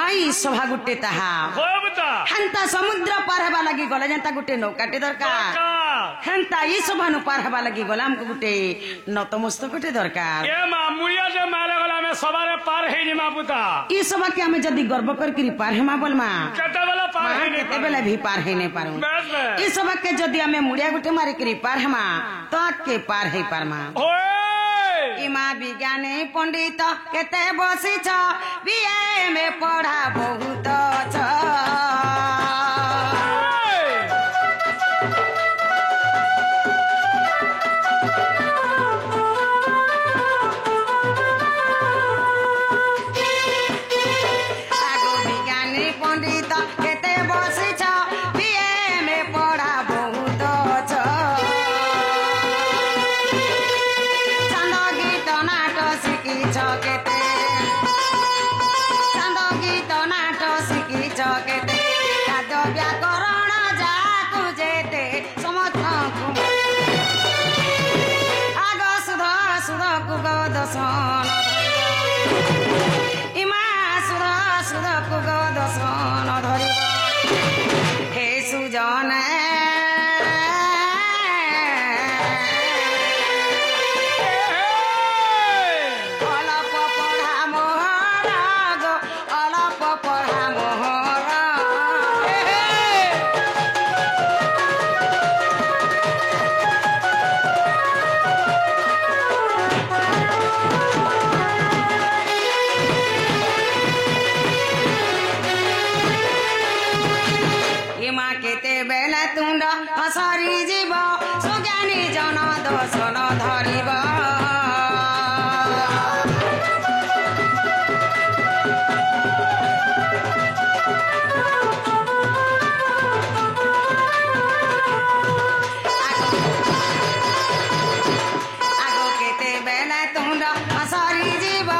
नई सभा गुटे ताहा हेंता समुद्र पार हवा लगी गला जेंता गुटे नौकाटे दरकार हेंता ई सभा नु पार हवा लगी गला हमको गुटे नतमस्तक गुटे दरकार ए मामुया जे मारे गला में सवारे पार हे नि मापुता ई सभा के हमें जदी गर्व कर करी पार हेमा बोलमा केते बेला पार हे नि केते बेला भी पार हे नै पारू ई सभा के जदी हमें मुड़िया गुटे मारे करी पार हेमा तो के पार हे पारमा इमा विज्ञानी पंडित केते बसी छ बीए में पढ़ा बहुत छ आगो विज्ञानी पंडित केते बसी छ बीए में पढ़ा बहुत छ छंद गीत नाट सिकी छ केते छंद गीत नाट सिकी छ केते खाद्य व्याकरण जाकु जेते समर्थक आग सुध सुध कुग दशन इमा सुध सुध कुग दशन धरिब हे सुजन अलप पढ़ा मोहर गो अलप पढ़ा मोहर इमा केते बेला तुंड हसरी जीव सुज्ञानी जन दर्शन धरिब आगो केते बेला तुंड हसरी जीव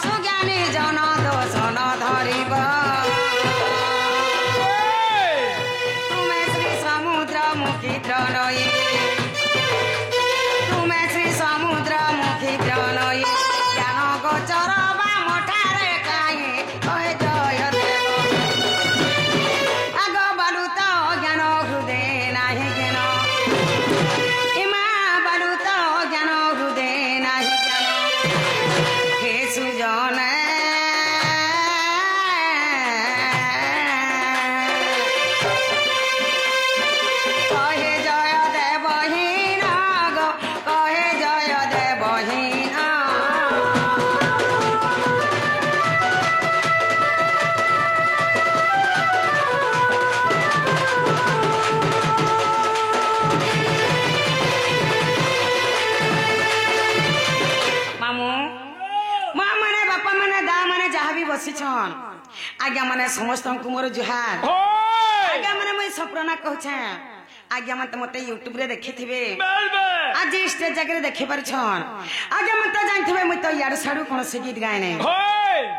सुज्ञानी जन दर्शन धरिब तुमे श्री समुद्र मुखी प्रणयी तुमे श्री समुद्र मुखी प्रणयी ज्ञान गोचर बामठारे काहे कहे जय देव आग बालु त ज्ञान हृदय नाही ज्ञान इमा बालु त ज्ञान हृदय नाही ज्ञान हे सुजन कहे जय देवहीन गो कहे जय देवहीन मामू माँ माने बापा माने दा माने जहाँ भी बसी छन आज्ञा माने समस्त मोर जुहार आज्ञा माने मुई सप्रना कहछे आज्ञा मत मते यूट्यूब रे देखि थिबे आज स्टेज जगह देखि पार छन आज्ञा मत जानथिबे मुई तो यार साडू कोन से गीत गाय नै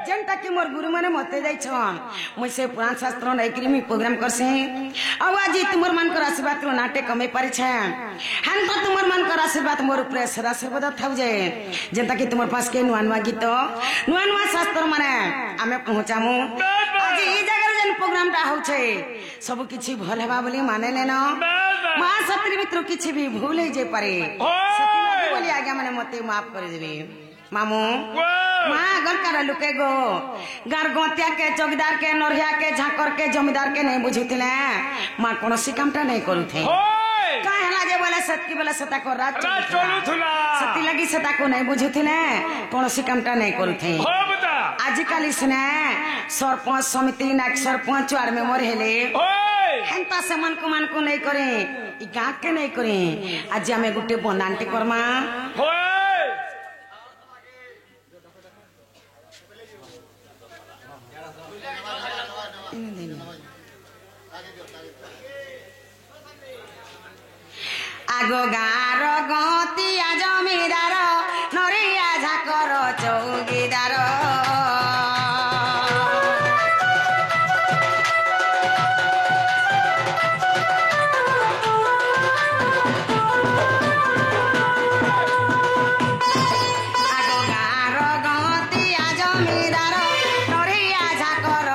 जेंता कि मोर गुरु माने मते जाय छन मुई से पुराण शास्त्र नै क्रिमी प्रोग्राम करसे अब आज तुमर मन कर आशीर्वाद रो नाटक कमे पारि छे हन तो तुमर मन कर आशीर्वाद मोर ऊपर सदा सर्वदा थाउ जे जेंता कि तुमर पास के नुआ नुआ गीत नुआ नुआ शास्त्र माने आमे पहुंचामु आज ई जगह जेन प्रोग्राम टा हो छे सब किछि भल हेबा बोली माने लेन मां सत्री मित्र किछि भी भूल हे जे पारे सती बोली आज्ञा माने मते माफ कर देबे मामू मां गलकार लुके गो गार गोतिया के चौकीदार के नरहिया के झाकर के जमींदार के नहीं बुझुथिले मां कोनोसी कामटा नहीं करूथे काहे हला जे बोले सतकी बोले सता को रात चलुथुला सती लगी सता को नहीं बुझुथिले कोनोसी कामटा नहीं करूथे आजकल इसने सरपंच समिति नाक सरपंच वार्ड में मोर हेले हेंता से मन को नहीं करे ई गां के नहीं करे आज हमें गुटे बनांटे करमा आगो गार गतिया जमीदार नरिया झाकर चौकीदार आगो गार गतिया जमीदार नरिया झाकर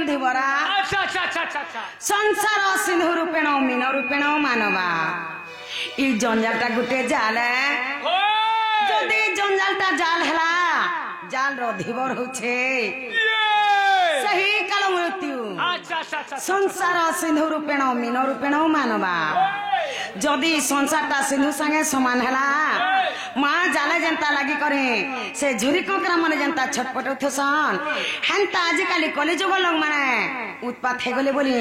धिवरा अच्छा अच्छा अच्छा अच्छा अच्छा संसार सिंधु रूपेण मीन रूपेण मानवा ई जंजालटा गुटे जाल ओए जदि जंजालटा जाल हला जाल रो धिवर होछे सही काल मृत्यु अच्छा अच्छा अच्छा संसार सिंधु रूपेण मीन रूपेण मानवा जदि संसारटा सिंधु संगे समान हला माँ जाले जनता लगी करे से झुरी कंकरा माने जनता छटपट उठसन हेंता आजिकाली कलिजुग लोग माने उत्पात हे गले बोली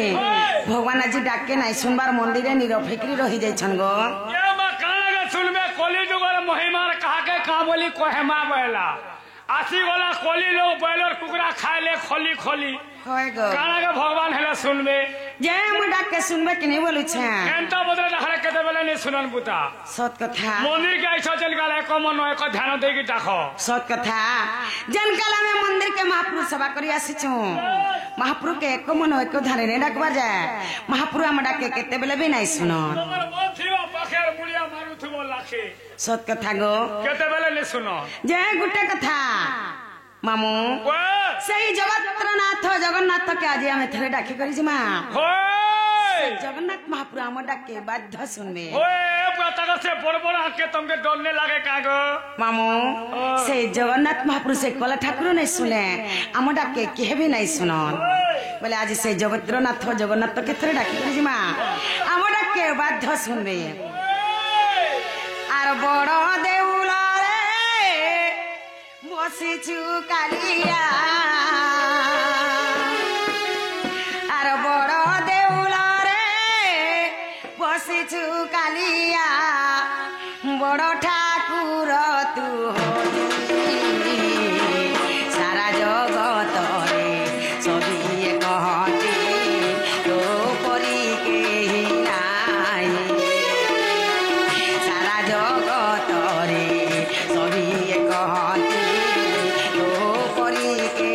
भगवान आज डाके नाई सुनबार मंदिर निरफिक्री रही जाइछन गो ये मा काना के सुनबे कली जुगर महिमार कहा के का बोली कोहेमा बेला आसी गोला कोली लोग बैलर कुकरा खाए ले खोली खोली होय गो काना के भगवान हेला सुनबे जे हम डाके सुनबे कि नहीं बोलु छे एंता बदले नखरे केते बेले नहीं सुनन बुता सत कथा मंदिर के ऐसा चल गला को मन एक ध्यान दे की देखो सत कथा जनकाला में मंदिर के महाप्रभु सभा करी आसीछु महाप्रभु के एक मन एक ध्यान ने डाकबा जाए महाप्रभु हम डाके केते बेले भी नहीं सुनो तोर मन थिवा पखेर मुड़िया मारू थबो लाखे सत कथा गो केते बेले नहीं सुनो जे गुटे कथा मामू सही जगतनाथ जगन्नाथ के आज आम थे डाकी करी जिमा जगन्नाथ महाप्रभु आम डाके बाध्य सुनबे से बड़ बड़ आके तुमके डरने लगे का गो मामू से जगन्नाथ महाप्रभु से कला ठाकुर नहीं सुने आम डाके केहे भी नहीं सुन बोले आज से जगतनाथ जगन्नाथ के थे डाकी करी जिमा आम डाके बाध्य सुनबे आर बड़ देउल बसिछु कालिया आर बड़ देउल रे बसिछु कालिया बड़ ठाकुर तू होली सारा जगत रे सभी कहती तो परी केही नाई सारा जगत रे सभी कहती के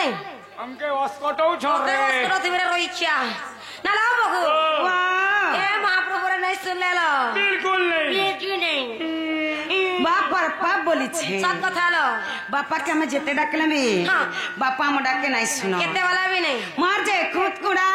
नहीं हमके अस्कटौ छोड़ रे अस्कटौ तिमीरे रोइछ्या ना ला बगु वाह ए महाप्रभु रे नहीं सुन लेलो बिल्कुल नहीं बेटी नहीं बाप पर पाप बोली छे सब कथा लो बापा के हमें जेते डाकले भी हाँ। बापा हम डाके नहीं सुनो केते वाला भी नहीं मार जे खुद कुड़ा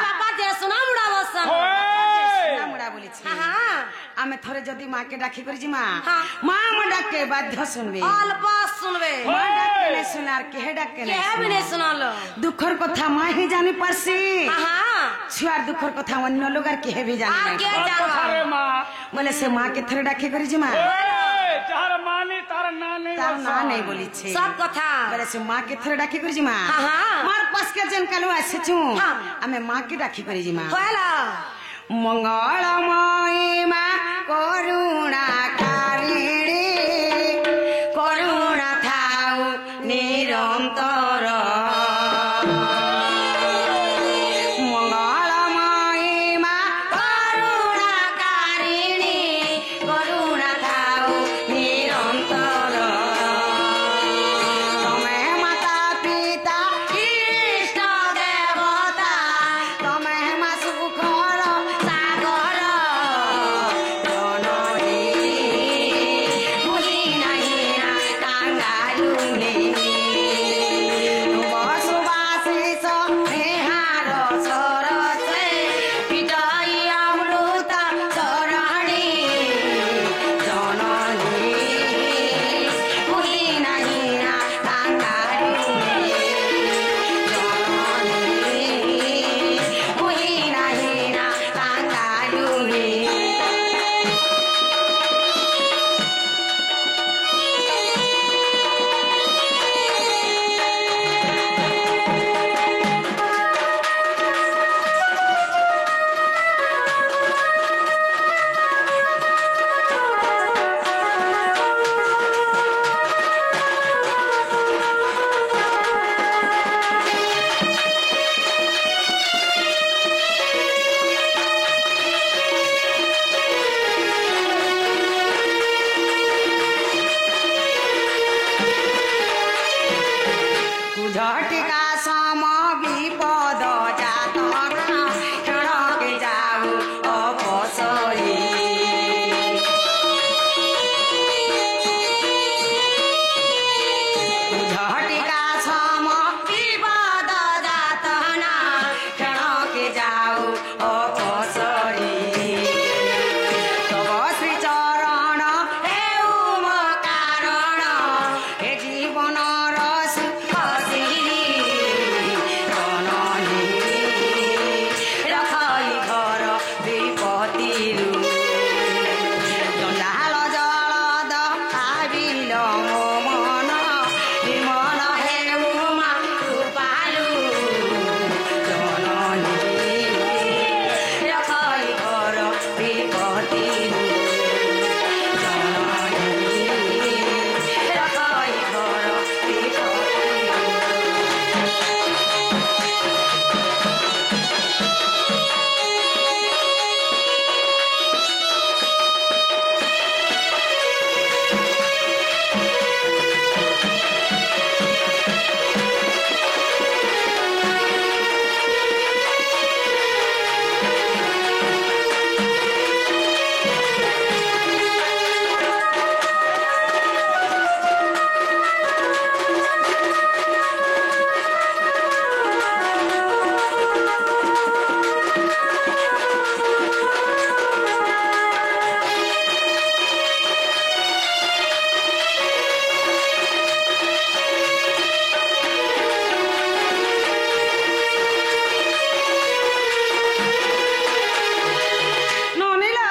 बापा जे सुना मुड़ा बसन ओए मुड़ा बोली छे हां आमे थोड़े जदी माँ के डाकी करी जी माँ हाँ। माँ हम डाके बाध्य सुनबे अल्प सुनबे माँ डाके नहीं सुनार के डाके के भी नहीं सुनालो दुखर कथा माँ ही जानी परसी हां छुआर दुखर कथा अन्य लोग आर के भी जानी आगे नहीं जानवा अरे माँ बोले से माँ के थोड़े डाके करी जी माँ ओए चार मानी तार ना नहीं तार बसा। ना नहीं बोली छे सब कथा बोले से माँ के थोड़े डाकी करी जी माँ हाँ। मार पास के जन कालो ऐसे छू हाँ। हमें माँ के डाकी करी जी माँ होला मंगलमयी माँ करुणा कारिणी करुणा थाउ निरंतर मंगलमयी माँ करुणा कारिणी करुणा थाउ निरंतर तमे माता पिता कृष्ण देवता तमे मा सुखर सागर जननी मुहि नाही ना कांगारुनी बसुवासिस नेहार सरसे पिटाई अमृत चरणी जननी मुहि नाही ना कांगारुनी जननी मुहि नाही ना कांगारुनी झटिका सम विपद जात क्षणके जाऊ अपसरी झटिका सम विपद जात क्षणके जाऊ अपसरी तब श्री चरण हेउ म कारण हे जीवन सुख सिरी जननी रखई घर विपत्तिरु जंजाल जलद आबिल मो मन विमल हेउ मा कृपालु जननी रखई घर विपत्तिरु जननी रखई घर विपत्तिरु नोनीला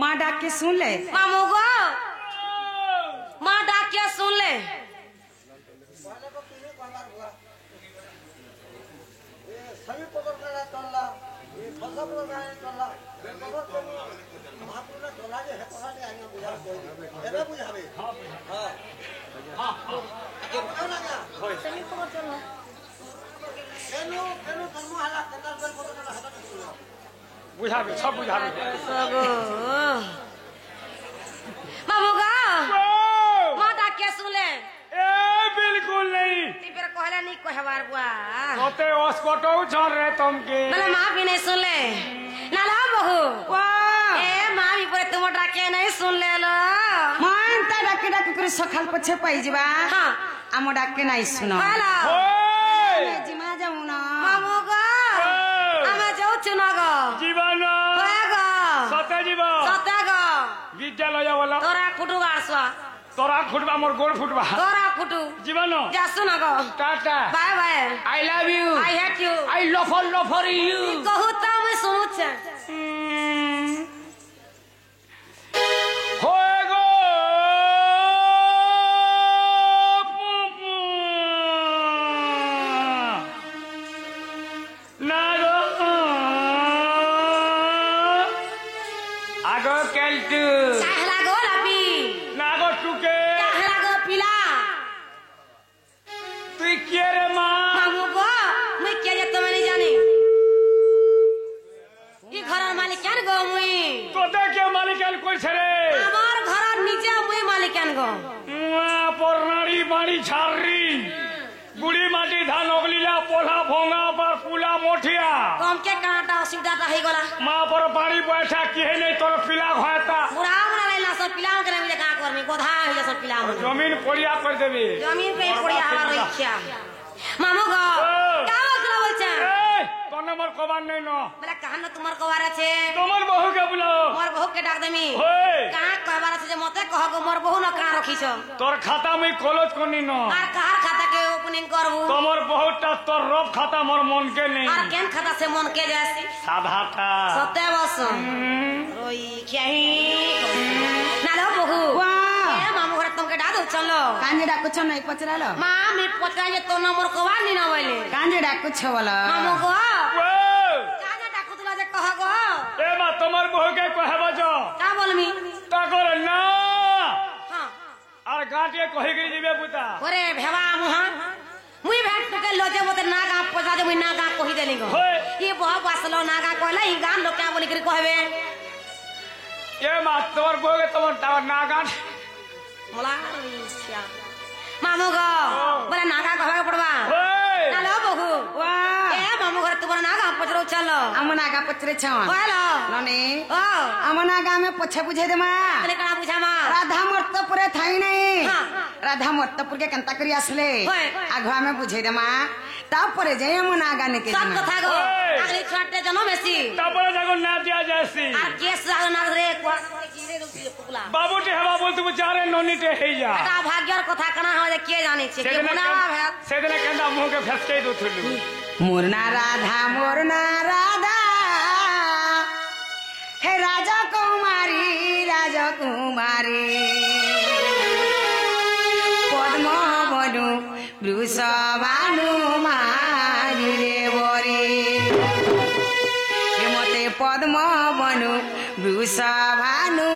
माँ डाक के सुन ले मामू गो मां डाकिया सुन ले सभी पकड़ चलला फसल चलला महापुर चला जे है पता नहीं आगे बुझा एबे बुझाबे हां हां आगे बुझा ना क्या सभी को चलो केनो केनो जन्म हला कंदर कर पकड़ ना हटा बुझाबे सब बुझाबे सब मामू गो ओ मां डाकिया सुन ले ए बिल्कुल नहीं ती फिर कहले कहवार बुआ तोते ओस्कोटो छर रे तुमके बोले माँ भी नहीं सुन ले ना लो बहू वाह ए माँ भी पूरे तुम डाके नहीं सुन ले लो मान ता डाके डाके कर सखाल पछे पाई जिबा हाँ आम डाके नहीं सुनो बोलो ओए जिमा जाऊ ना मामू गो हमें जाऊ चुना गो जीवन होए गो सते जीवन सत्या गो विद्यालय वाला तोरा कुटू गाड़सवा तोरा फुटबा मोर गोड़ फुटबा तोरा कुटू जीवन जा सुना go tata bye bye I love you I hate you I love for you कहू तो मैं सुनू छे होए गो ना गो आगो केल्टू कहला गो लापी ना गो टुके कहला गो पिला তুই কে রে মা मामू गो मैं क्या जे तुम्हें नहीं जानी ई घर मालिकान गो मुई তোতে কে মালিকান কইছে রে আমার ঘর নিচে মুই মালিকান গো পরনাড়ি বাড়ি ছাড়রি গুড়ি মাটি ধান অগলিলা পোলা ভোঙা পর পুলা মঠিয়া कम के कांटा असुविधा ता हे गला মা পর পাড়ি বৈঠা কিহে নেই তোর পিলা ঘয়তা बुढ़ा बना लेला सब पिला के मिले का कर में गोधा है सब पिला मन জমিন পড়িয়া করে দেবে जमीन पे पड़िया हवा रखिया मामू गो का मतलब बोलछा এই তোর নম্বর কবার নেই ন बोला कहां न तुम्हार कवार আছে তোমার বহুকে বুলাও मोर बहू के डाक देमी ওই कहां कहबार আছে যে মতে কহ গো मोर बहू न कहां रखिছ তোর খাতা মুই কলজ করি ন আর কাহার खाता के ओपनिंग करबू তোমার বহুটা তোর রব খাতা মোর মনকে নেই আর কেন खाता से मन के जासी সাধাটা सत्य बस रोई खही ना लो बहू वाह ए मामू घर तुमके डादो चलो कांजे डाकुछ नहीं पचरालो मां मी पता जे तो नंबर कवा नी ना बोले कांजे डाकुछ वाला मामू गो ও काजा डाकू तुला जे कह गो এ মা তোমার বহুকে কহেব যো का बोलमी তা করে না हां আর গাঁটিয়ে কহি গিরি দিবে পুতা ओरे भेवा मुहा मुई भेट के लोजे मते नागा पजा जे मुई नागा कहि देली गो होय। ये बह बसलो नागा कहले ई गान लोग क्या बोली करी कहबे এ মা তোমার বহুকে তোমার টাওয়ার না গাঁট मोला रिया मामू गो बोले नागा कहबे पड़वा ওই ना लो बहू वाह ए मामू घर तुम्हारा नागा पजरो चलो আমনা গা পচরে ছন बोलो ননি ओ আমনা গা মে পছে বুঝে দেমা तने कणा बुझा मा राधा मर्तपुरे थाई नहीं हाँ। राधा मर्तपुर के कंता करी असले होय। आघवा में बुझे देमा तापरे जे আমনা গা ने के सब कथा गो ओए। अगली छोटे जनो मेसी তারপরে যখন না দিয়া যাসি আর केस आग नाग रे को गिरे रुपी पुकला বাবুটি হেবা বলতে চারে ননিতে হেই যা का भाग्यर कथा कणा हो जे के जाने छे के बनावा भेत সেদিনে কেন্দা মুখকে ফেসকেই দউথলু मोरना राधा हे राजा कुमारी पद्म बनु वृषभानु मारी रे बरे हे मते पद्म बनु वृषभानु